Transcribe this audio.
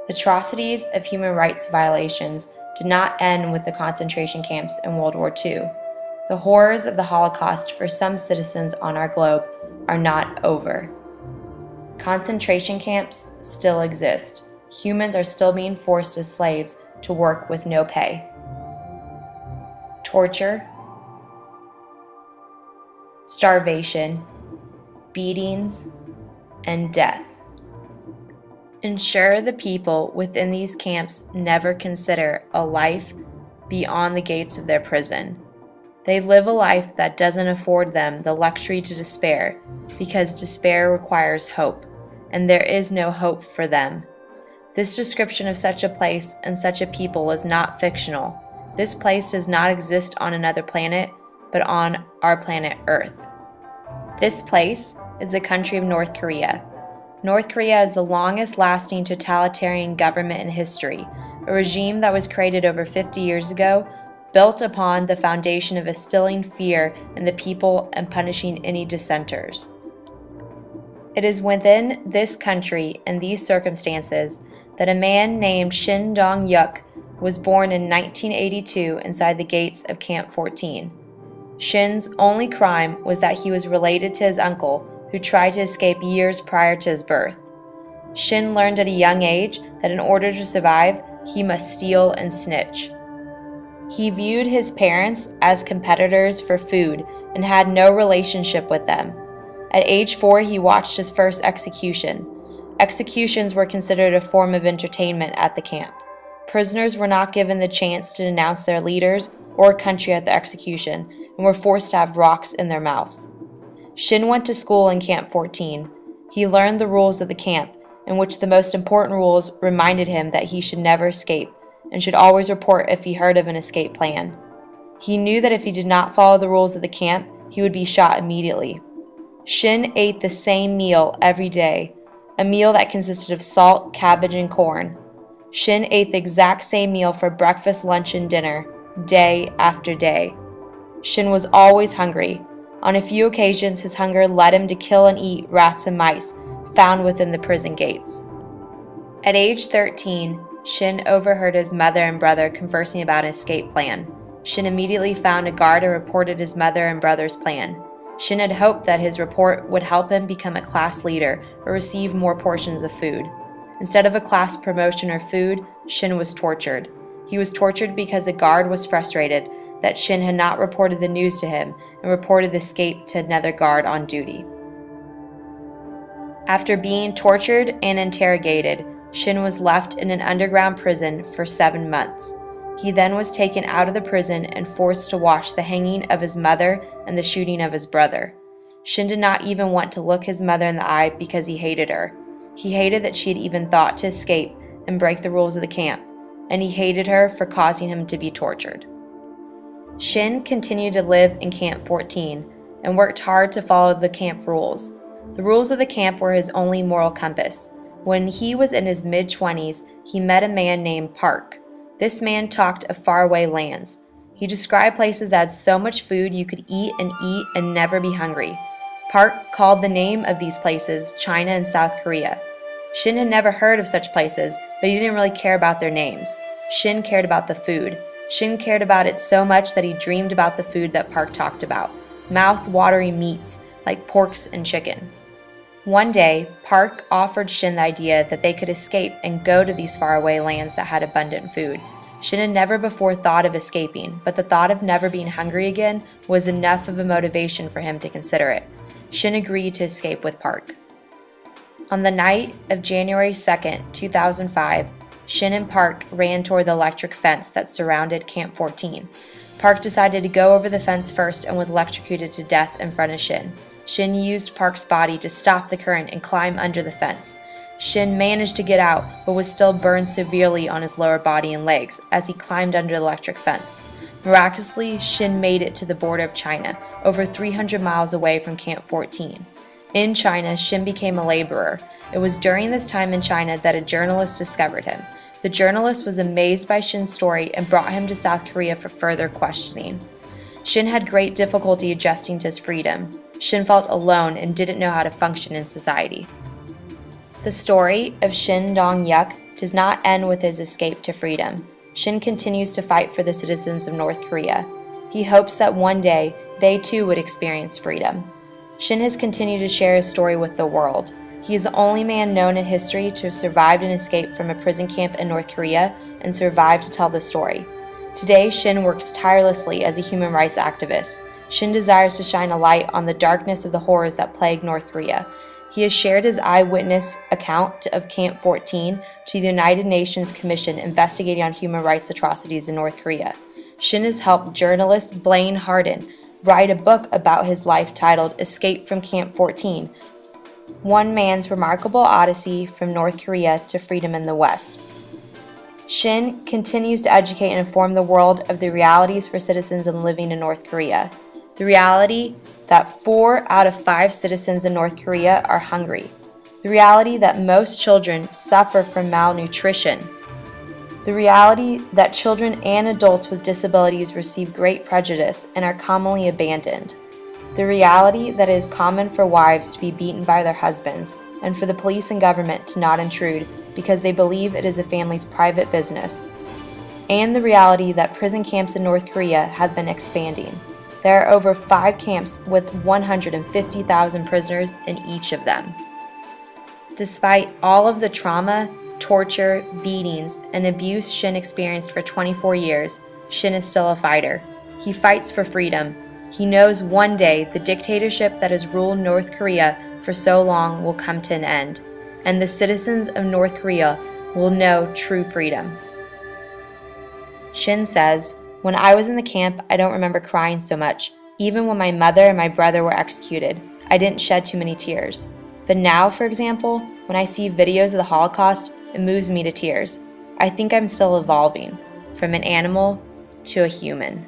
The atrocities of human rights violations did not end with the concentration camps in World War II. The horrors of the Holocaust for some citizens on our globe are not over. Concentration camps still exist. Humans are still being forced as slaves to work with no pay. Torture, starvation, beatings, and death. Ensure the people within these camps never consider a life beyond the gates of their prison. They live a life that doesn't afford them the luxury to despair, because despair requires hope, and there is no hope for them. This description of such a place and such a people is not fictional. This place does not exist on another planet, but on our planet Earth. This place is the country of North Korea. North Korea is the longest-lasting totalitarian government in history, a regime that was created over 50 years ago, built upon the foundation of instilling fear in the people and punishing any dissenters. It is within this country and these circumstances that a man named Shin Dong-Hyuk was born in 1982 inside the gates of Camp 14. Shin's only crime was that he was related to his uncle, who tried to escape years prior to his birth. Shin learned at a young age that in order to survive, he must steal and snitch. He viewed his parents as competitors for food and had no relationship with them. At age 4, he watched his first execution. Executions were considered a form of entertainment at the camp. Prisoners were not given the chance to denounce their leaders or country at the execution and were forced to have rocks in their mouths. Shin went to school in Camp 14. He learned the rules of the camp, in which the most important rules reminded him that he should never escape and should always report if he heard of an escape plan. He knew that if he did not follow the rules of the camp, he would be shot immediately. Shin ate the same meal every day, a meal that consisted of salt, cabbage, and corn. Shin ate the exact same meal for breakfast, lunch, and dinner, day after day. Shin was always hungry. On a few occasions, his hunger led him to kill and eat rats and mice found within the prison gates. At age 13, Shin overheard his mother and brother conversing about an escape plan. Shin immediately found a guard and reported his mother and brother's plan. Shin had hoped that his report would help him become a class leader or receive more portions of food. Instead of a class promotion or food, Shin was tortured. He was tortured because a guard was frustrated that Shin had not reported the news to him and reported the escape to another guard on duty. After being tortured and interrogated, Shin was left in an underground prison for 7 months. He then was taken out of the prison and forced to watch the hanging of his mother and the shooting of his brother. Shin did not even want to look his mother in the eye because he hated her. He hated that she had even thought to escape and break the rules of the camp, and he hated her for causing him to be tortured. Shin continued to live in Camp 14 and worked hard to follow the camp rules. The rules of the camp were his only moral compass. When he was in his mid-20s, he met a man named Park. This man talked of faraway lands. He described places that had so much food you could eat and never be hungry. Park called the name of these places China and South Korea. Shin had never heard of such places, but he didn't really care about their names. Shin cared about the food. Shin cared about it so much that he dreamed about the food that Park talked about, mouth-watering meats like porks and chicken. One day, Park offered Shin the idea that they could escape and go to these faraway lands that had abundant food. Shin had never before thought of escaping, but the thought of never being hungry again was enough of a motivation for him to consider it. Shin agreed to escape with Park. On the night of January 2nd, 2005, Shin and Park ran toward the electric fence that surrounded Camp 14. Park decided to go over the fence first and was electrocuted to death in front of Shin. Shin used Park's body to stop the current and climb under the fence. Shin managed to get out, but was still burned severely on his lower body and legs as he climbed under the electric fence. Miraculously, Shin made it to the border of China, over 300 miles away from Camp 14. In China, Shin became a laborer. It was during this time in China that a journalist discovered him. The journalist was amazed by Shin's story and brought him to South Korea for further questioning. Shin had great difficulty adjusting to his freedom. Shin felt alone and didn't know how to function in society. The story of Shin Dong-Hyuk does not end with his escape to freedom. Shin continues to fight for the citizens of North Korea. He hopes that one day they too would experience freedom. Shin has continued to share his story with the world. He is the only man known in history to have survived an escape from a prison camp in North Korea and survived to tell the story. Today, Shin works tirelessly as a human rights activist. Shin desires to shine a light on the darkness of the horrors that plague North Korea. He has shared his eyewitness account of Camp 14 to the United Nations Commission investigating on human rights atrocities in North Korea. Shin has helped journalist Blaine Harden write a book about his life titled Escape from Camp 14, One Man's Remarkable Odyssey from North Korea to Freedom in the West. Shin continues to educate and inform the world of the realities for citizens living in North Korea. The reality that 4 out of 5 citizens in North Korea are hungry. The reality that most children suffer from malnutrition. The reality that children and adults with disabilities receive great prejudice and are commonly abandoned. The reality that it is common for wives to be beaten by their husbands and for the police and government to not intrude because they believe it is a family's private business. And the reality that prison camps in North Korea have been expanding. There are over 5 camps with 150,000 prisoners in each of them. Despite all of the trauma, torture, beatings, and abuse Shin experienced for 24 years, Shin is still a fighter. He fights for freedom. He knows one day the dictatorship that has ruled North Korea for so long will come to an end, and the citizens of North Korea will know true freedom. Shin says, "When I was in the camp, I don't remember crying so much. Even when my mother and my brother were executed, I didn't shed too many tears. But now, for example, when I see videos of the Holocaust, it moves me to tears. I think I'm still evolving, from an animal to a human."